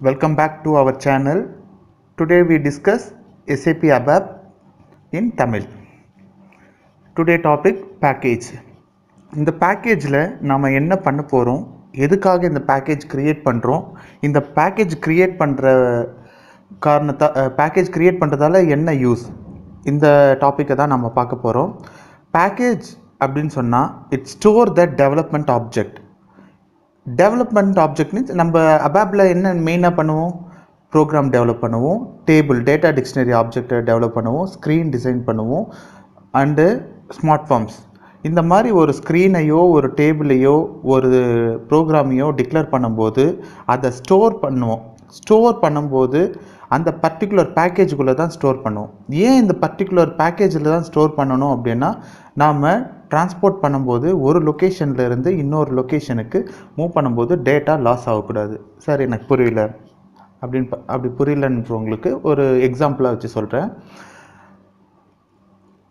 Welcome back to our channel. Today we discuss SAP ABAP in Tamil. Today topic package. இந்த பேக்கேஜில் நாம் என்ன பண்ண போகிறோம், எதுக்காக இந்த பேக்கேஜ் க்ரியேட் பண்ணுறோம், இந்த பேக்கேஜ் க்ரியேட் பண்ணுற பேக்கேஜ் க்ரியேட் பண்ணுறதால என்ன யூஸ், இந்த டாப்பிக்கை தான் நம்ம பார்க்க போகிறோம். பேக்கேஜ் அப்படின்னு சொன்னால் it store the development object. Development object means நம்ம அபாப்பில் என்ன மெயினாக பண்ணுவோம், ப்ரோக்ராம் டெவலப் பண்ணுவோம், டேபிள் டேட்டா டிக்ஷனரி ஆப்ஜெக்டை டெவலப் பண்ணுவோம், ஸ்க்ரீன் டிசைன் பண்ணுவோம், அண்டு ஸ்மார்ட் ஃபார்ம்ஸ். இந்த மாதிரி ஒரு ஸ்க்ரீனையோ ஒரு டேபிளையோ ஒரு ப்ரோக்ராமையோ டிக்ளேர் பண்ணும்போது அதை ஸ்டோர் பண்ணுவோம். ஸ்டோர் பண்ணும்போது அந்த பர்டிகுலர் பேக்கேஜுக்குள்ளே தான் ஸ்டோர் பண்ணுவோம். ஏன் இந்த பர்டிகுலர் பேக்கேஜில் தான் ஸ்டோர் பண்ணணும் அப்படின்னா, நாம் ட்ரான்ஸ்போர்ட் பண்ணும்போது ஒரு லொக்கேஷன்லேருந்து இன்னொரு லொக்கேஷனுக்கு மூவ் பண்ணும்போது டேட்டா லாஸ் ஆகக்கூடாது. சார் எனக்கு புரியல அப்படி புரியலன்றவங்களுக்கு ஒரு எக்ஸாம்பிளாக வச்சு சொல்கிறேன்.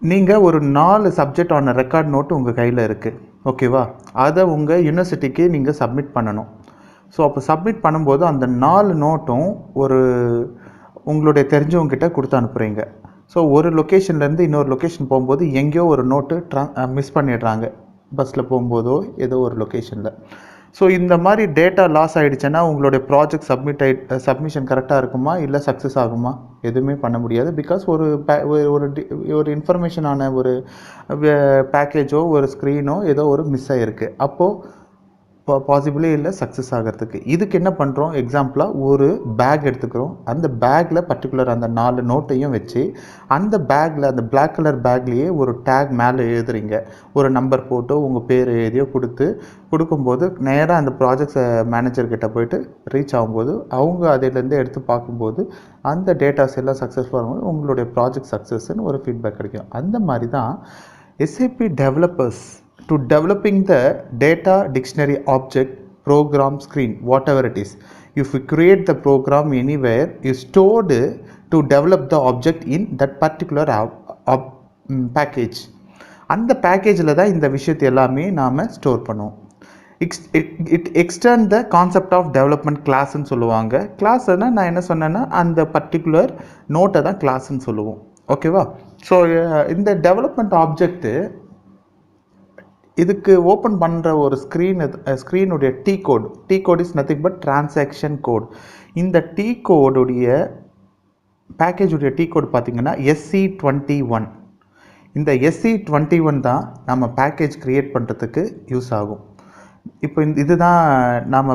நீங்கள் ஒரு 4 சப்ஜெக்ட் ஆன ரெக்கார்ட் நோட்டு உங்கள் கையில் இருக்குது, ஓகேவா? அதை உங்கள் யூனிவர்சிட்டிக்கு நீங்கள் சப்மிட் பண்ணணும். ஸோ அப்போ சப்மிட் பண்ணும்போது அந்த 4 நோட்டும் உங்களுடைய தெரிஞ்சவங்ககிட்ட கொடுத்து அனுப்புகிறீங்க. ஸோ ஒரு லொக்கேஷன்லேருந்து இன்னொரு லொக்கேஷன் போகும்போது எங்கேயோ ஒரு நோட்டு மிஸ் பண்ணிடுறாங்க, பஸ்ஸில் போகும்போதோ ஏதோ ஒரு லொக்கேஷனில். ஸோ இந்த மாதிரி டேட்டா லாஸ் ஆகிடுச்சுன்னா உங்களுடைய ப்ராஜெக்ட் சப்மிஷன் கரெக்டாக இருக்குமா, இல்லை சக்ஸஸ் ஆகுமா? எதுவுமே பண்ண முடியாது. பிகாஸ் ஒரு இன்ஃபர்மேஷனான ஒரு பேக்கேஜோ ஒரு ஸ்க்ரீனோ ஏதோ ஒரு மிஸ் ஆகிருக்கு. அப்போது பாசிபிளே இல்லை சக்ஸஸ் ஆகிறதுக்கு. இதுக்கு என்ன பண்ணுறோம், எக்ஸாம்பிளாக ஒரு பேக் எடுத்துக்கிறோம். அந்த பேக்கில் பர்டிகுலர் அந்த 4 நோட்டையும் வச்சு அந்த பேக்கில் அந்த பிளாக் கலர் பேக்லேயே ஒரு டேக் மேலே எழுதுறீங்க. ஒரு நம்பர் போட்டு உங்கள் பேர் எழுதியோ கொடுக்கும்போது நேராக அந்த ப்ராஜெக்ட் மேனேஜர்கிட்ட போயிட்டு ரீச் ஆகும்போது அவங்க அதிலேருந்து எடுத்து பார்க்கும்போது அந்த டேட்டாஸ் எல்லாம் சக்ஸஸ்ஃபுல்லாக ஆகும்போது உங்களுடைய ப்ராஜெக்ட் சக்ஸஸ்ன்னு ஒரு ஃபீட்பேக் கிடைக்கும். அந்த மாதிரி தான் SAP developers to developing the data dictionary object program screen, whatever it is. If you create the program anywhere, you stored to develop the object in that particular package. அந்த பேக்கேஜில் தான் இந்த விஷயத்தை எல்லாமே நாம் ஸ்டோர் பண்ணுவோம். It extend the concept of development கிளாஸ்ன்னு சொல்லுவாங்க. கிளாஸ்னா நான் என்ன சொன்னேன்னா அந்த பர்டிகுலர் நோட்டை தான் கிளாஸ்ன்னு சொல்லுவோம், ஓகேவா? ஸோ இந்த டெவலப்மெண்ட் ஆப்ஜெக்ட்டு இதுக்கு ஓப்பன் பண்ணுற ஒரு ஸ்க்ரீனுடைய T code is nothing but transaction code. இந்த டீ கோடுடைய பேக்கேஜுடைய டீ கோட் பார்த்திங்கன்னா SC21. இந்த SC21 தான் நம்ம பேக்கேஜ் க்ரியேட் பண்ணுறதுக்கு யூஸ் ஆகும். இப்போ இதுதான் நாம்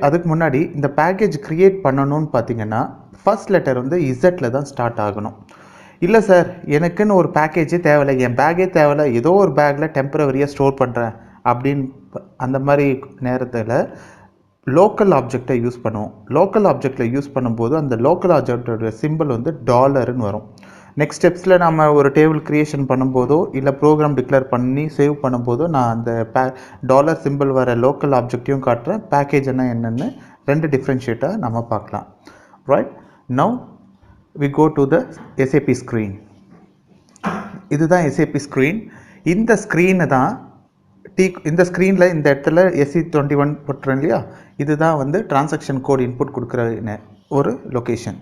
அதுக்கு முன்னாடி இந்த பேக்கேஜ் க்ரியேட் பண்ணணும்னு பார்த்திங்கன்னா ஃபர்ஸ்ட் லெட்டர் வந்து இசட்டில் தான் ஸ்டார்ட் ஆகணும். இல்லை சார் எனக்குன்னு ஒரு பேக்கேஜே தேவையில்லை, என் பேக்கே தேவையில்லை, ஏதோ ஒரு பேக்கில் டெம்பரவரியாக ஸ்டோர் பண்ணுறேன் அப்படின்னு அந்த மாதிரி நேரத்தில் லோக்கல் ஆப்ஜெக்டை யூஸ் பண்ணுவோம். லோக்கல் ஆப்ஜெக்டில் யூஸ் பண்ணும்போது அந்த லோக்கல் ஆப்ஜெக்டோட சிம்பிள் வந்து $ன்னு வரும். நெக்ஸ்ட் ஸ்டெப்ஸில் நம்ம ஒரு டேபிள் க்ரியேஷன் பண்ணும்போதோ இல்லை ப்ரோக்ராம் டிக்ளேர் பண்ணி சேவ் பண்ணும்போதோ நான் அந்த $, சிம்பிள் வர லோக்கல் ஆப்ஜெக்டையும் காட்டுறேன். பேக்கேஜ்னா என்னென்னு 2 டிஃப்ரென்ஷியேட்டாக நம்ம பார்க்கலாம். Right, now we go to the SAP screen. இதுதான் SAP screen. இந்த ஸ்க்ரீனை தான் இந்த ஸ்க்ரீனில் இந்த இடத்துல SC21 போட்டுறேன் இல்லையா, இதுதான் வந்து டிரான்சாக்ஷன் கோட் இன்புட் கொடுக்குற ஒரு லொக்கேஷன்.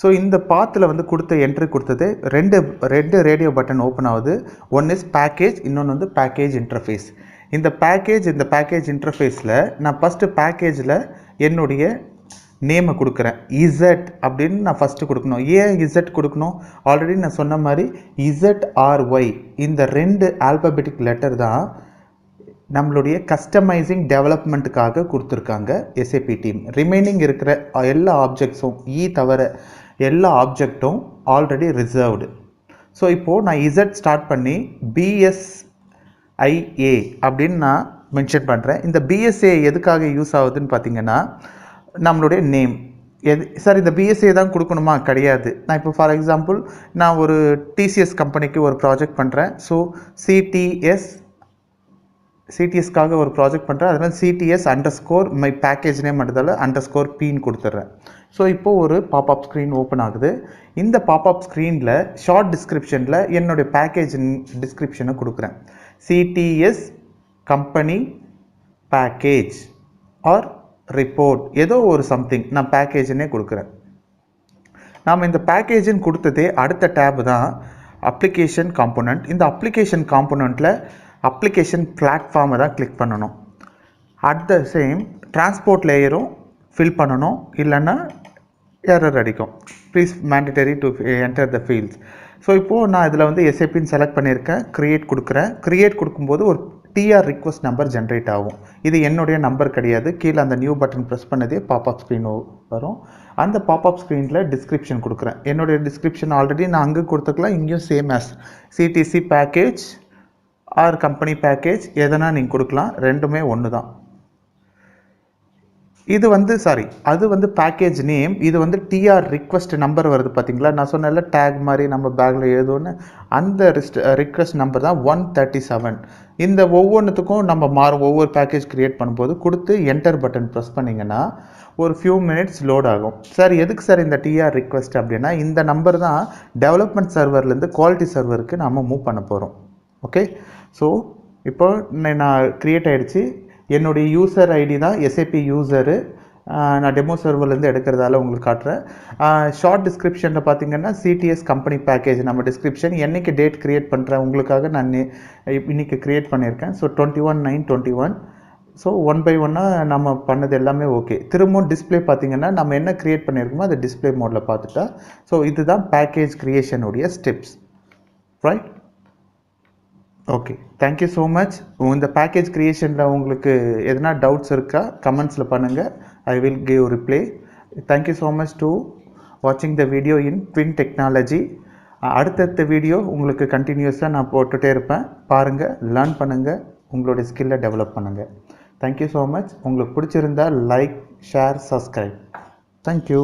ஸோ இந்த பாத்தில் வந்து என்ட்ரி கொடுத்தது ரெண்டு ரேடியோ பட்டன் ஓப்பன் ஆகுது. ஒன் இஸ் பேக்கேஜ், இன்னொன்று வந்து பேக்கேஜ் இன்டர்ஃபேஸ். இந்த பேக்கேஜ் இன்டர்ஃபேஸில் நான் ஃபஸ்ட்டு பேக்கேஜில் என்னுடைய நேமை கொடுக்குறேன். இசட் அப்படின்னு நான் ஃபஸ்ட்டு கொடுக்கணும். ஏன் இசட் கொடுக்கணும்? ஆல்ரெடி நான் சொன்ன மாதிரி ZRY இந்த 2 ஆல்பபெட்டிக் லெட்டர் தான் நம்மளுடைய கஸ்டமைசிங் டெவலப்மெண்ட்டுக்காக கொடுத்துருக்காங்க SAP டீம். ரிமைனிங் இருக்கிற எல்லா ஆப்ஜெக்ட்ஸும் தவிர எல்லா ஆப்ஜெக்டும் ஆல்ரெடி ரிசர்வ்டு. ஸோ இப்போது நான் இசட் ஸ்டார்ட் பண்ணி BSIA அப்படின்னு நான் மென்ஷன் பண்ணுறேன். இந்த BSA எதுக்காக யூஸ் ஆகுதுன்னு பார்த்தீங்கன்னா நம்மளுடைய நேம் சார் இந்த BSA தான் கொடுக்கணுமா? கிடையாது. நான் இப்போ ஃபார் எக்ஸாம்பிள் நான் ஒரு TCS கம்பெனிக்கு ஒரு ப்ராஜெக்ட் பண்ணுறேன். ஸோ சிடிஎஸ்க்காக ஒரு ப்ராஜெக்ட் பண்ணுறேன். அது மாதிரி CTS_ மை பேக்கேஜ் நேம் மட்டும் _Pன்னு கொடுத்துட்றேன். ஸோ இப்போது ஒரு பாப்அப் ஸ்க்ரீன் ஓப்பன் ஆகுது. இந்த பாப்அப் ஸ்க்ரீனில் ஷார்ட் டிஸ்கிரிப்ஷனில் என்னுடைய பேக்கேஜ் டிஸ்கிரிப்ஷனை கொடுக்குறேன். CTS company package or report ஏதோ ஒரு சம்திங் நான் பேக்கேஜ்னே கொடுக்குறேன். நாம் இந்த பேக்கேஜுன்னு கொடுத்ததே அடுத்த டேப் தான் அப்ளிகேஷன் காம்போனன்ட். இந்த அப்ளிகேஷன் காம்போனண்ட்டில் அப்ளிகேஷன் பிளாட்ஃபார்மை தான் கிளிக் பண்ணணும். அட் த சேம் டிரான்ஸ்போர்ட் லேயரும் ஃபில் பண்ணணும், இல்லைன்னா எரர் அடிக்கும். Please mandatory to enter the fields. So இப்போது நான் இதில் வந்து எஸ்ஏபின்னு செலக்ட் பண்ணியிருக்கேன், க்ரியேட் கொடுக்குறேன். க்ரியேட் கொடுக்கும்போது ஒரு டிஆர் ரிக்வஸ்ட் நம்பர் ஜென்ரேட் ஆகும். இது என்னுடைய நம்பர் கிடையாது. கீழே அந்த நியூ பட்டன் ப்ரெஸ் பண்ணதே பாப்அப் ஸ்க்ரீன் வரும். அந்த பாப்அப் ஸ்க்ரீனில் டிஸ்கிரிப்ஷன் கொடுக்குறேன். என்னுடைய டிஸ்கிரிப்ஷன் ஆல்ரெடி நான் அங்கே கொடுத்துக்கலாம், இங்கேயும் same as CTC package or company package எதனா நீங்கள் கொடுக்கலாம், ரெண்டுமே ஒன்று தான். இது வந்து அது வந்து பேக்கேஜ் நேம். இது வந்து டிஆர் ரிக்வஸ்ட் நம்பர் வருது பார்த்தீங்களா, நான் சொன்னல டேக் மாதிரி நம்ம பேக்கில் எழுதுன்னு, அந்த ரிக்வஸ்ட் நம்பர் தான் 137. இந்த ஒவ்வொன்றுத்துக்கும் நம்ம ஒவ்வொரு பேக்கேஜ் க்ரியேட் பண்ணும்போது கொடுத்து என்டர் பட்டன் ப்ரெஸ் பண்ணிங்கன்னா ஒரு ஃபியூ மினிட்ஸ் லோட் ஆகும். சார் எதுக்கு சார் இந்த டிஆர் ரிக்வஸ்ட் அப்படின்னா, இந்த நம்பர் தான் டெவலப்மெண்ட் சர்வர்லேருந்து குவாலிட்டி சர்வருக்கு நாம் மூவ் பண்ண போகிறோம். ஓகே, ஸோ இப்போ நான் க்ரியேட் ஆகிடுச்சு. என்னுடைய யூசர் ஐடி தான் எஸ்ஏபி யூசரு. நான் டெமோ சர்வர்லேருந்து எடுக்கிறதால உங்களுக்கு காட்டுறேன். ஷார்ட் டிஸ்கிரிப்ஷனில் பார்த்தீங்கன்னா சிடிஎஸ் கம்பெனி பேக்கேஜ் நம்ம டிஸ்கிரிப்ஷன். என்றைக்கு டேட் க்ரியேட் பண்ணுறேன் உங்களுக்காக நான் இன்றைக்கி க்ரியேட் பண்ணியிருக்கேன். ஸோ 21/9/21. ஸோ 1 by 1 நம்ம பண்ணது எல்லாமே ஓகே. திரும்பவும் டிஸ்பிளே பார்த்தீங்கன்னா நம்ம என்ன க்ரியேட் பண்ணியிருக்கோமோ அதை டிஸ்பிளே மோடில் பார்த்துட்டா. ஸோ இதுதான் பேக்கேஜ் க்ரியேஷனுடைய steps, right? Okay, thank you so much. இந்த பேக்கேஜ் க்ரியேஷனில் உங்களுக்கு எதனா டவுட்ஸ் இருக்கா கமெண்ட்ஸில் பண்ணுங்கள், I will give reply. Thank you so much to வாட்சிங் the video in twin technology. அடுத்தடுத்த வீடியோ உங்களுக்கு கண்டினியூஸாக நான் போட்டுகிட்டே இருப்பேன். பாருங்கள், லேர்ன் பண்ணுங்கள், உங்களுடைய ஸ்கில்லை டெவலப் பண்ணுங்கள். Thank you so much. உங்களுக்கு பிடிச்சிருந்தால் லைக், ஷேர், சப்ஸ்கிரைப். தேங்க்யூ.